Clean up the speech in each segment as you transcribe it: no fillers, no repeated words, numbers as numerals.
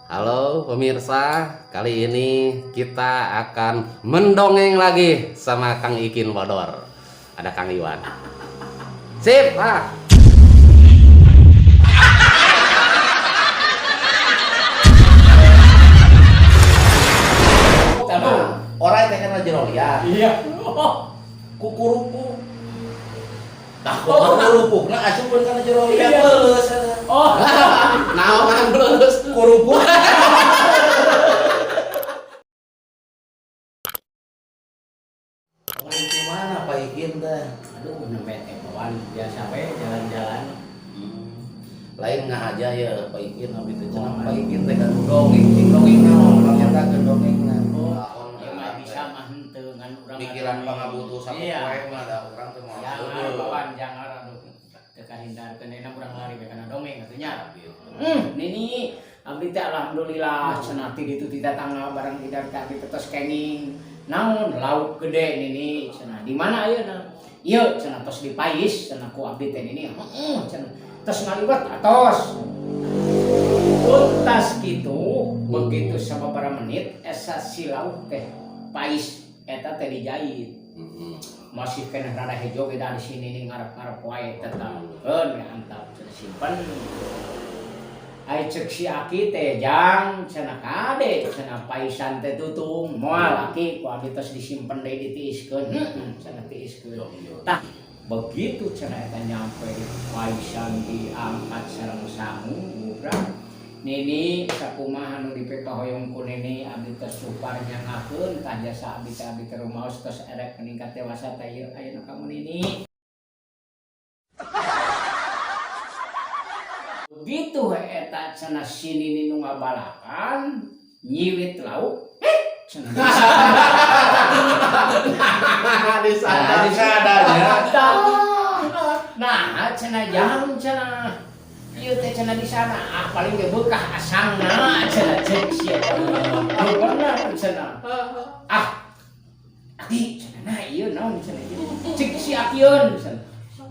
Halo pemirsa, kali ini kita akan mendongeng lagi sama Kang Ikin Bodor. Ada Kang Iwan. Sip, ah. Nah, orang yang kena jerolian. Iya. Kukurupu. Nah, kukurupu. Nah, asupan kana jerolian Iya. leuleus. Oh, Naon leuleus kurupu. Di mana Pak Ikin teh? aduh nembet kawan biasa we jalan-jalan. Lain ngahaja ya Pak Ikin abi teh cenah Pak Ikin teh kan dongeng naon ternyata ke dongengna. Ya mah bisa mah henteu ngan urang Pikiran pangabutuh satu Iya. poe mah da urang teh mau. Jangan kawan jangan aduh. Teu kahindarkeun enak urang lari we kana dongeng atunya. Nini abdi teh alhamdulillah cenah ti ditu ti tatangga barang tidak tadi tetes kenging. Naon lauk gede nini cenah di mana ayeuna? Ieu cenah tos di Pais cenah ku abdi teh nini. Heeh cenah tos ngalibet atos. Tuntas gitu begitu sababaraha menit esa si lauk teh Pais eta teh dijahit. Masih kena rada hejo ge dari sini nih ngarep-ngarep wae tetap. Antap cenah simpen. Ai cek si Aki teh jang cenah kade cenah Paisan teh tutung moal Aki ku abdi tos disimpen deui ditiiskeun cenah tiiskeun tah begitu cenah eta nyampe di Paisan diangkat sareng sangu bubrang nini sakumaha nu dipepahoyong ku nini abdi tos supar nyangakeun tah jasa abdi teh rumaos tos erek meningkat dewasa teh ieu ayeuna kamu nini. Begitu eta cenah sini nu ngabalakan nyiwit lauk cenah Di sana adanya. nah cenah jang cenah ieu teh cenah di sana paling ge beukah asangna cenah cek sia bener cenah Aki cenah nah ieu naon cenah cek si Akieun cenah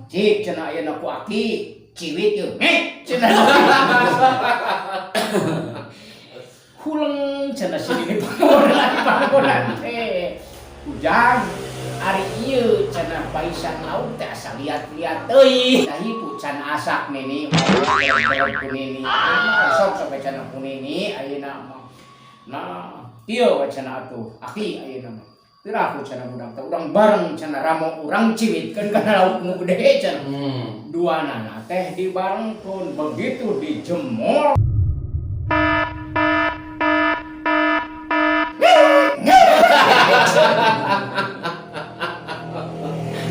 cik cenah ayeuna ku Aki ciwit yuk, cenah huleng cenah sini panggonan teh ujang ari ieu cenah Paisan lauk teh asa liat-liat teuing tah ieu can asak nini ku nini sok sampai cenah ku nini ayeuna mah nah ieu we cenah atuh Aki ayeuna mah teu aku cenah budak teh urang bareng cenah ramo urang ciwitkeun kana lauk nu gede cenah duanana teh dibarengkeun begitu dijemur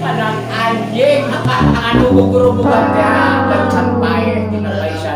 anak anjing anu gugur bukan teh dan can paeh dina Paisan